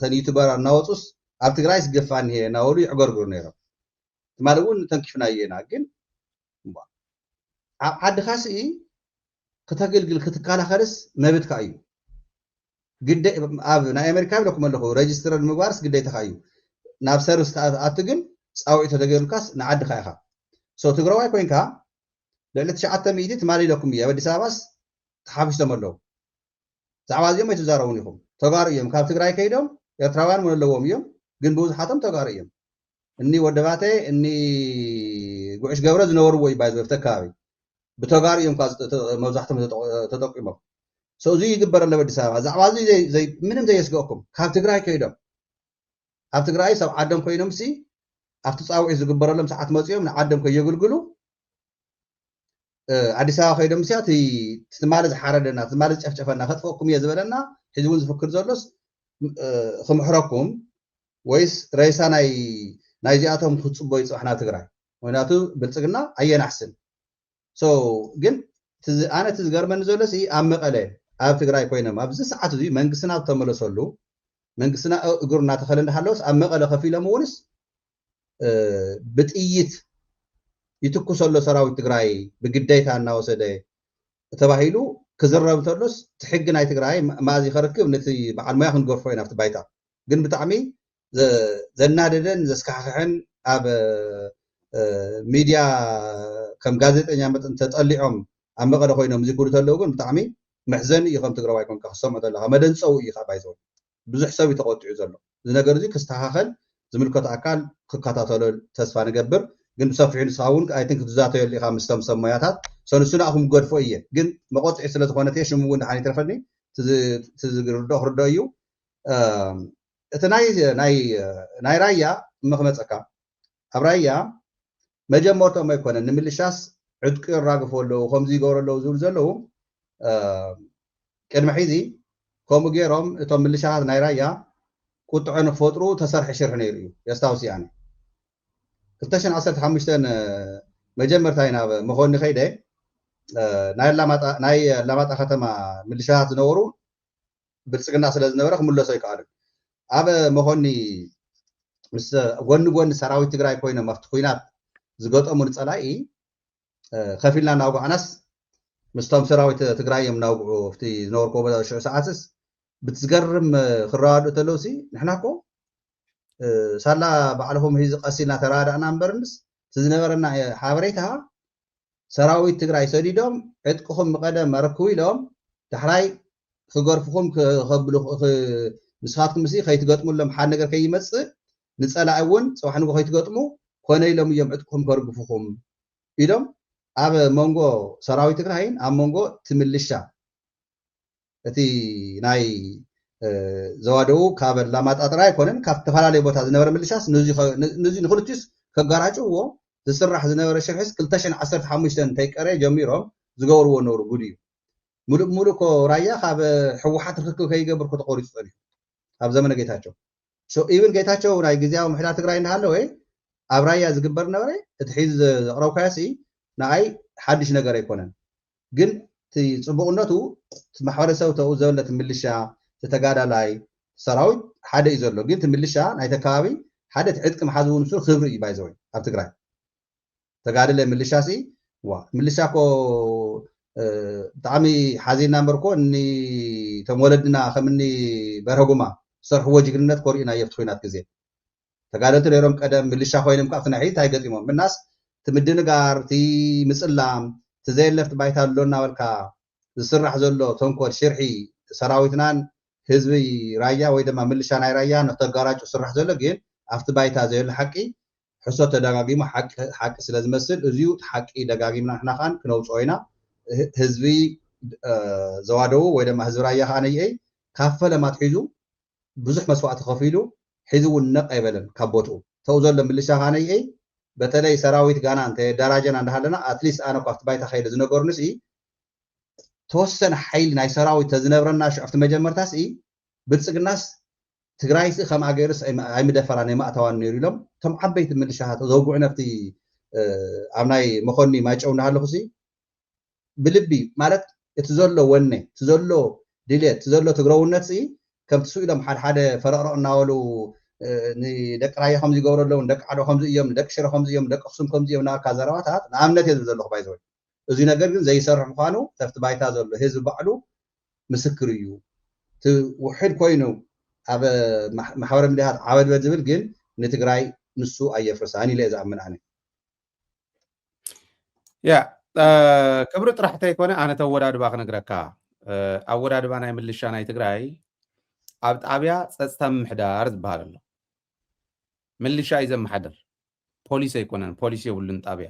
تن يوتيوبر ناوصوس اب تግራይስ قفان هي ناولو يعغرغر نيرو مالون تنكفنا ينا ግን عاد خاصي كتغلغل كتكالاخرس مبت كايو قد اب نا امريكا لكم لكم ريجستر المغارس قد يتخايو ناب سيرفيس اتغن صاوي تدغلكاس نعد خايخا سو تغراوي كوينكا ليله شعته ميدي تمالي لكم يا بدي ساباس تحافش تملو زعوازيم يتزارون يكم تغاريم كاب تغراي كيدوم يتراوان من لوم يوم ግን ብዙ حاتم تغاريم اني ودباته اني ጉዕሽ ገብረ ዝነበሩ ወይ ባይዝ በፍተካቢ بتغاريم كاز مبزحتهم تطقيمو سو زي يغبر له بدي سابا زعوازي زي منم زي يسقكم كاب تغراي كيدوم كاب تغراي سب عدم كوينم سي افت صاوي زغبر لهم ساعات مصيوم عدم كيغلغلو አዲስ አበባ ኸይደም ሲያት ትማለ ዝሓረደና ትማለ ጨፍጨፈና ከጥፎኩም የዝበለና ህዝቡን ዝፍክር ዘሎስ خمحركم ወይስ ሬሳ ናይ ዚኣቶም ክጽቦ ይጽሕና ትግራይ ወናቱ ብልጽግና አየናሕስን ሶ ግን አነ ትዝገርመን ዘሎስ ኣብ መቀለ ኣብ ትግራይ ኮይኖም ኣብዚ ሰዓት እዚ መንግስትና ተመለሰሉ መንግስትና እግሩና ተኸለንዳ ሃለውስ ኣብ መቀለ ከፊሎም ወንስ ብጥይት يتكسلو سراوي تግራይ بግዴታ እናወሰደ ተባሂሉ ክዝረብ ተሎስ ትሕግ ናይ ትግራይ ማዚ خركب ነቲ በዓል ሞያ ክንገርፎ ኢና ፍቲ ባይታ ግን ብጣዕሚ ዘናደደን ዘስካሕሕን ኣብ ሚድያ ከም ጋዜጠኛ መጠን ተጠሊዖም ኣብ መቐለ ኮይኖም ዝኩሉ ተለው ግን ብጣዕሚ መሕዘን ይኸም ትግራዋይ ኮንካ ክሰምዖ ዘለካ መደንፀው እዩ ባይዘው ብዙሕ ሰብ ይተቆጥዑ ዘሎ እዚ ነገር እዚ ክስተኻኸል ዝምልከቶ ኣካል ክከታተሎ ተስፋ ንገብር ግን ሰፊሕ ንሳውን አይ ቲንክ ትዛተዮ ለካ ምስተም ሰማያታት ሰንሱና አኹም ጎድፎ እየ ግን መቆጽዒ ስለ ዝኾነተ ሽሙ ወንድ ሓኒ ተረፈኒ ትዝግርዶ ክርዶ እዩ እቲ ናይ ራያ መኽመፀካ ኣብ ራያ መጀመርቶም ኣይኮነን ንምልሻስ ዕጥቂ ይራግፈሉ ከምዚ ይገብረሉ ዝብል ዘለው ቅድሚ ሕዚ ከምኡ ገይሮም እቶም ምልሻት ናይ ራያ ቁጥዖ ንፈጥሩ ተሰርሐ ሽርሕ ነይሩ እዩ የስታውስ ያኒ كتشن 15 مجمرتاي ናብ መኾኒ ኸይደ ናይ ላማጣ ከተማ ምልሻት ዝነበሩ ብልጽግና ስለ ዝነበረ ክምለሶ ይከኣሉ ኣብ መኾኒ ምስ ጎኒ ሰራዊት ትግራይ ኮይኖም ኣብቲ ኩናት ዝገጠሙ ንጸላኢ ከፊልና ናውጓዕናስ ምስቶም ሰራዊት ትግራይ እዮም ናውጉዑ ኣብቲ ዝነበርኮ ሽዑ ሰዓትስ ብትዝገርም ክረዋዱ ተለውሲ ንሕናኮ ሳላ ባዕልኩም ሂዝ ቀሲልና ተራዳእና እምበርንስ ዝነበረና ሓበሬታ ሰራዊት ትግራይ ሰዲዶም ዕጥቅኹም መቀደም መረክቡ ኢሎም ተሕራይ ክገርፍኩም ከብሉ ንስኻትኩም ሲ ከይትገጥሙሎም ሓደ ነገር ከይመጽእ ንጸላኢ እውን ጽባሕ ንጎ ከይትገጥሙ ኮነ ኢሎም እዮም ዕጥቅኹም ከርግፉኩም ኢሎም ኣብ መንጎ ሰራዊት ትግራይን ኣብ መንጎ ትምልሻ እቲ ናይ ዘዋደው ካብ ላማጣ ጥራይ ኮነን ካብ ተፈላለየ ቦታ ዝነበረ ምልሻስ ነዚ ንኽልቲስ ከጋራጭዎ ዝስራሕ ዝነበረ ሽርሕስ 2015 ተይቀረ ጀሚሮም ዝገብርዎ ነበሩ ጉድ እዩ ሙሉእ ኮ ራያ ካብ ሕወሓት ርክክብ ከይገብር ተቆሪፁ ፀኒሑ ኣብ ዘመነ ጌታቸው ሶ ኢቭን ጌታቸው ናይ ግዜያዊ ምሕዳር ትግራይ እንዳሃለወ ኣብ ራያ ዝግበር ነበረ እቲ ሒዝ ዘቕረብካሲ ንኣይ ሓድሽ ነገር ኣይኮነን ግን እቲ ፅቡቕነቱ ማሕበረሰብ ተኡ ዘበለት ምልሻ ተጋዳላይ ሰራዊት ሓደ እዩ ዘሎ ግን ትምልሻ ናይ ተካባቢ ሓደ ዕጥቂ መሓዝውን ንሱ ክብሪ እዩ ባይዘው ኣብ ትግራይ ተጋዳለ ምልሻሲ ዋ ምልሻኮ ብጣዕሚ ሓዚና እምበርኮ እኒ ተመወለድና ከምኒ በረጉማ ዝሰርሕዎ ጅግንነት ኮሪእና የብቲ ኮይናት ግዜ ተጋደልቲ ነይሮም ቀደም ምልሻ ኮይኖም ካብቲ ናይ ሒዝ ኣይገጢሞም ብናስ ትምድንጋር እቲ ምፅላም ትዘየለፍቲ ባይታ ኣሎና በልካ ዝስራሕ ዘሎ ተንኮል ሽርሒ ሰራዊትናን ህዝቢ ራያ ወይ ድማ ምልሻ ናይ ራያ ንተጋራጭ ስራሕ ዘሎ ግን ኣብቲ ባይታ ዘየለ ሓቂ ሕሶ ተደጋጊሙ ሓቂ ስለ ዝመስል እዚዩ ሓቂ ደጋጊምና ንሕና ኻን ክነውፅኦ ኢና ህዝቢ ዘዋደው ወይ ድማ ህዝቢ ራያ ኻነ ይአይ ካብ ፈለማት ሒዙ ብዙሕ መስዋዕቲ ከፊሉ ሒዙ እውን ነቕ ኣይበለን ካብ ቦትኡ ተው ዘሎ ምልሻ ኻነ ይአይ በተለይ ሰራዊት ጋና እንተ ደራጀና እንዳሃለና አትሊስት አነ ኳፍት ባይታ ኸይደ ዝነገሩንስ ተወሰነ ኃይል ናይ ሰራዊት ተዝነብረና ሽዕፍቲ መጀመርታስ ብልጽግናስ ትግራይስ ከም አገርስ አይምደፈራ ናይ ማእታዋን ነይሩ ኢሎም ቶም ዓበይቲ ምልሻሃት ዘውጉዕ ነፍቲ ኣብ ናይ መኮኒ ማይጨው እንዳሃለኹ ብልቢ ማለት እቲ ዘሎ ወኔ እቲ ዘሎ ድሌት እቲ ዘሎ ትግረውነት ከምቲ ስኡ ኢሎም ሓደ ፈረቕረቕ እናበሉ ንደቂ ራያ ከምዚ ይገብሩ ኣለዉ ንደቂ ዓድዋ ከምዚ እዮም ንደቂ ሽረ ከምዚ እዮም ንደቂ ኣክሱም ከምዚ እዮም ናበልካ ዘረባታት ንኣብነት እየ ዝብል ዘለኹ ባይዘወይ እዚ ነገር ግን ዘይሰርሕ ምኳኑ ተፍቲ ባይታ ዘሎ ህዝቢ ባዕሉ ምስክር እዩ እቲ ውሕድ ኮይኑ ኣብ ማሕበረ ሚድያታት ዓበድበት ዝብል ግን ንትግራይ ንሱ ኣየፍርሳን ኢለ ዝኣምን ኣነ ያ ክብሪ ጥራሕ እንተይኮነ ኣነ ተወዳድባ ክነግረካ ኣወዳድባ ናይ ምልሻ ናይ ትግራይ ኣብ ጣብያ ፀጥታ ምምሕዳር ዝበሃል ኣሎ ምልሻ እዩ ዘመሓድር ፖሊስ ኣይኮነን ፖሊስ የብሉን ጣብያ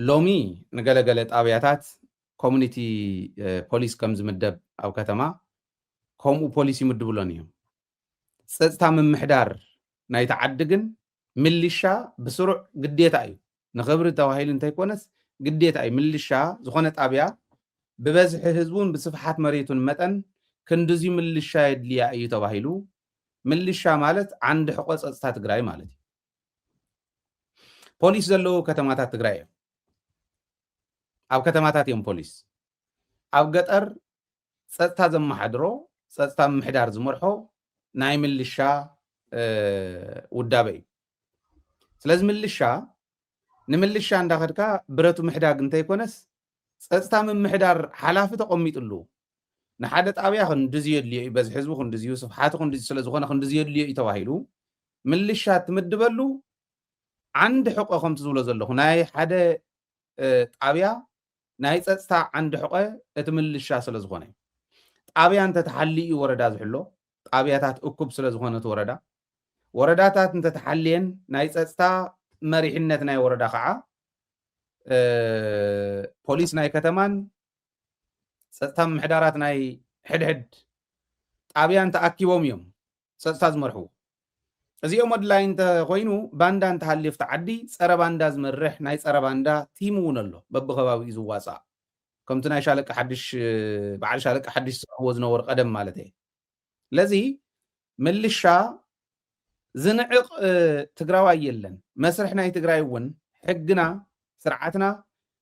ሎሚ ንገለገለ ጣብያታት ኮሚኒቲ ፖሊስ ከም ዝምደብ ኣብ ከተማ ከምኡ ፖሊስ ይምድብሎን እዮም ፀጥታ ምምሕዳር ናይቲ ዓዲ ግን ምልሻ ብስሩዕ ግዴታ እዩ ንኽብሪ ተባሂሉ እንተይኮነስ ግዴታ እዩ ምልሻ ዝኾነ ጣብያ ብበዝሒ ህዝቡን ብስፍሓት መሬቱን መጠን ክንድዚ ምልሻ የድልያ እዩ ተባሂሉ ምልሻ ማለት ዓንዲ ሕቆ ፀጥታ ትግራይ ማለት እዩ ፖሊስ ዘለዎ ከተማታት ትግራይ እዮም ኣብ ከተማታት እዮም ፖሊስ ኣብ ገጠር ፀጥታ ዘመሓድሮ ፀጥታ ምምሕዳር ዝመርሖ ናይ ምልሻ ውዳበ እዩ ስለዚ ምልሻ ንምልሻ እንዳኸድካ ብረቱ ምሕዳግ እንተይኮነስ ፀጥታ ምምሕዳር ሓላፊ ተቐሚጡሉ ንሓደ ጣብያ ክንድዚ የድልዮ እዩ በዚ ህዝቡ ክንድዝዩ ስፍሓቱ ክንድዚ ስለ ዝኾነ ክንድዚ የድልዮ እዩ ተባሂሉ ምልሻ ትምድበሉ ዓንዲ ሕቆ ከምቲ ዝብሎ ዘለኹ ናይ ሓደ ጣብያ ናይ ፀጥታ ዓንዲ ሕቆ እቲ ምልሻ ስለ ዝኾነ እዩ ጣብያ እንተተሓልዩ ወረዳ ዝሕሎ ጣብያታት እኩብ ስለ ዝኾነት ወረዳታት እንተተሓልየን ናይ ፀጥታ መሪሕነት ናይ ወረዳ ከዓ ፖሊስ ናይ ከተማን ፀጥታ ምሕዳራት ናይ ሕድሕድ ጣብያን ተኣኪቦም እዮም ፀጥታ ዝመርሕዎ እዚኦም ኣድላይ እንተኮይኑ ባንዳ እንተሃልዩ ኣብቲ ዓዲ ፀረ ባንዳ ዝመርሕ ናይ ፀረ ባንዳ ቲም እውን ኣሎ በብኸባቢኡ ዝዋፃእ ከምቲ ናይ ሻለቃ ሓድሽ በዓል ሻለቃ ሓድሽ ዝሰርሕዎ ዝነበሩ ቀደም ማለት እየ ለዚ ምልሻ ዝንዕቕ ትግራዋይ የለን መስርሕ ናይ ትግራይ እውን ሕግና ስርዓትና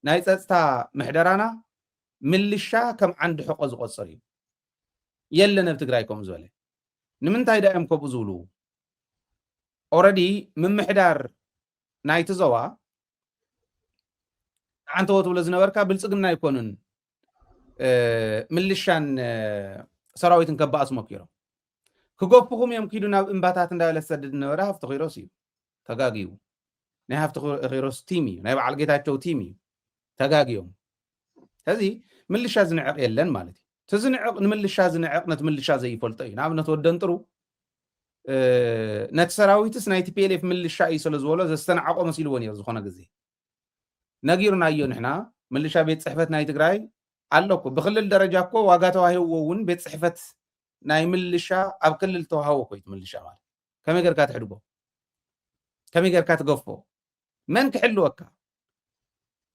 ናይ ፀጥታ ምሕደራና ምልሻ ከም ዓንዲ ሕቆ ዝቆፅር እዩ የለን ኣብ ትግራይ ከምኡ ዝበለ ንምንታይ ዳ እዮም ከምኡ ዝብሉ ኦረዲ ምምሕዳር ናይቲ ዞባ አንተ ወትብሎ ዝነበርካ ብልጽግና ይኮኑን ምልሻን ሰራዊትን ከበኣስ ሞኪሮም ክጎፍኹም እዮም ኪዱ ናብ እምባታት እንዳበለ ሰድድ ነበረ ሃፍቲ ኺሮስ እዩ ተጋጊቡ ናይ ሃፍቲ ኺሮስ ቲም እዩ ናይ በዓል ጌታቸው ቲም እዩ ተጋጊዮም ስለዚ ምልሻ ዝንዕቕ የለን ማለት እዩ ትዝንዕቕ ንምልሻ ዝንዕቕ ነቲ ምልሻ ዘይፈልጦ እዩ ንኣብነት ወደን ጥሩ ነቲ ሰራዊትስ ናይ ቲፒኤልኤፍ ምልሻ እዩ ስለ ዝበሎ ዘስተናዓቆ መሲልዎ ነይሩ ዝኾነ ግዜ ነጊሩናዮ ንሕና ምልሻ ቤት ፅሕፈት ናይ ትግራይ ኣለኩ ብክልል ደረጃ እኮ ዋጋ ተዋሂብዎ እውን ቤት ፅሕፈት ናይ ምልሻ ኣብ ክልል ተዋህቦ ኮይቱ ምልሻ ማለት ከመይ ጌርካ ትሕድጎ ከመይ ጌርካ ትገፎ መን ክሕልወካ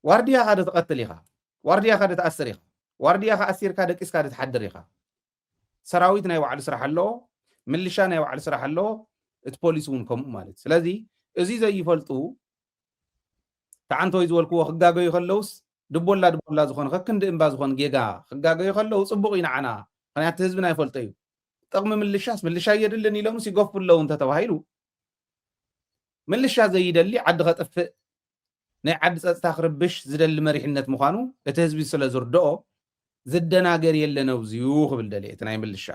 ዋርድያ ካደ ትቐትል ኢኻ ዋርድያ ካደ ተኣስር ኢኻ ዋርድያ ከኣሲርካ ደቂስካ ትሓድር ኢኻ ሰራዊት ናይ ባዕሉ ስራሕ ኣለዎ ምልሻ ናይ ባዕሉ ስራሕ ኣለዎ እቲ ፖሊስ እውን ከምኡ ማለት ስለዚ እዚ ዘይፈልጡ ተዓንተወይ ዝበልክዎ ክጋገዩ ከለውስ ድቦላ ዝኾነ ከክንዲ እምባ ዝኾነ ጌጋ ክጋገዩ ከለው ፅቡቕ እዩ ንዓና ምክንያቱ ህዝብና ይፈልጦ እዩ ጥቕሚ ምልሻስ ምልሻ የድልን ኢሎምስ ይገፉ ኣለዉ እንተተባሂሉ ምልሻ ዘይደሊ ዓዲ ከጥፍእ ናይ ዓዲ ፀጥታ ክርብሽ ዝደሊ መሪሕነት ምዃኑ እቲ ህዝቢ ስለ ዝርድኦ ዝደናገር የለን ኣብዝዩ ክብል ደልየ እቲ ናይ ምልሻ